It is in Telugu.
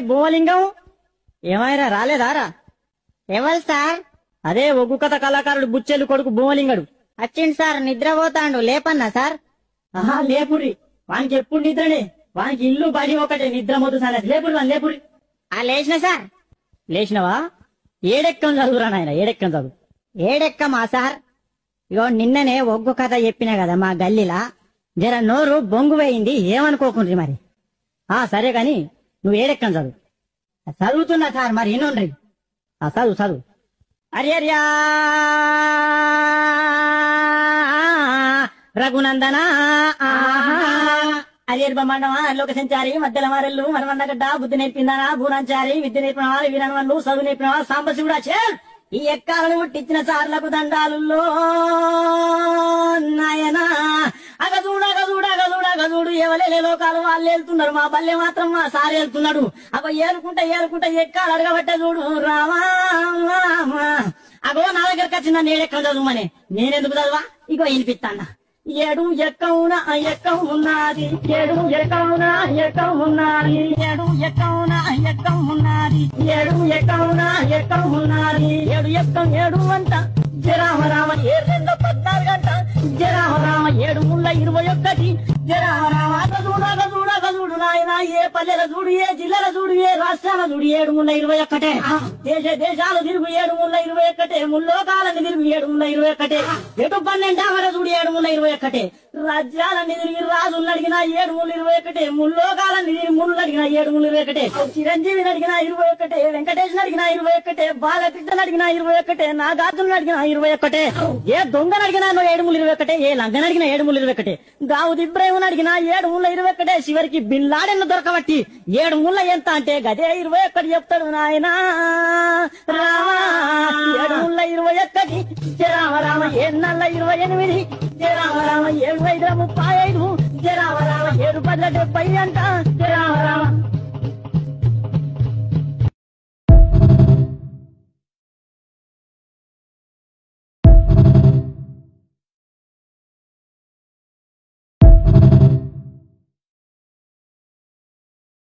భూమలింగం ఏమైనా రాలేదారా? ఎవరు సార్? అదే ఒగ్గు కథ కళాకారుడు బుచ్చెలు కొడుకు భూమలింగడు. వచ్చిండు సార్, నిద్రపోతాండు. లేపన్నా సార్? ఆహా లేపురి, వానికి ఎప్పుడు నిద్రనే, వానికి ఇల్లు బడి ఒకటే, నిద్ర మొదలు సార్. లేపురి వాని లేపురి. లేచిన సార్. లేచినవా? ఏడెక్కం చదువురా నాయన, ఏడెక్కం చదువు. ఏడెక్కమా సార్? ఇగో నిన్ననే ఒగ్గు కథ చెప్పినా కదా మా గల్లీలా, జర నోరు బొంగు పోయింది, ఏమనుకోకుండ్రి మరి. సరే కాని నువ్వు ఏడెక్కం చదువు. చదువుతున్నా సార్, మరి ఇనుండ్రి. చదువు చదువు. అర్యర్యా రఘునందన అరియర్ బ్రహ్మాండమా లోక సంచారి మధ్యల మారెల్లు మనమన్నగడ్డ బుద్ధి నేర్పిందానా భూనాంచారి విద్య నేర్పిన వాళ్ళు వీరన్వన్లు చదువు నేర్పిన వాళ్ళు సాంబశివుడా చేర్. ఈ ఎక్కాలను పుట్టించిన సార్లకు దండాలుల్లో నాయనా అగదూడు ఎవలేలే లోకాలు వాళ్ళు వెళ్తున్నారు, మా బల్లె మాత్రం మా సార్ వెళ్తున్నాడు. అగో ఏలుకుంటా ఎక్కాలు అడగబట్టే చూడు రామా. అగో నా దగ్గరకు వచ్చి నన్ను ఏడెక్కం చదువుమని, నేనెందుకు చదువా? ఇగో వినిపిస్తాన్న. ఏడు ఎక్కవున ఎక్కం ఉన్నది, ఏడు ఎక్కవున ఎక్కం ఉన్నది, ఏడు ఎక్కవున ఎక్కం ఉన్నది, ఏడు ఎక్కవున ఎక్కం ఉన్నది. ఏడు ఎక్కం ఏడు అంట జరామరామ 7-14 గంట జరామరామ 7-21 జరామరామ. చూడు నాయన, ఏ పల్లెల చూడు, ఏ జిల్లాల చూడు, ఏ రాష్ట్రాల చూడు 7-21. దేశాలు తిరుగు 7-21, ముల్లోకాలని తిరుగు 7-21, ఎటు 12 చూడు 7-21. రాజ్యాలని తిరిగి రాజులను అడిగిన 7-21, ముల్లోకాలని తిరిగి ముళ్ళు అడిగిన 7-21, చిరంజీవిని అడిగిన 21, వెంకటేశ్వర అడిగిన 21, బాలకృష్ణ అడిగిన 21, నాగార్జున అడిగిన 21, ఏ దొంగను అడిగినా 7-21, ఏ లంగను అడిగిన 7-21, దావుద్ ఇబ్రాహిం అడిగిన 7-21, చివరికి బిన్ లాడెన్ దొరకబట్టి 7 ఎంత అంటే గదే 21 చెప్తాడు నాయనా. రామా 7-21 జరామరామ 7-28 జరామరామ 7-5-35 జరామరామ 7-10-70 అంట జరామరామ.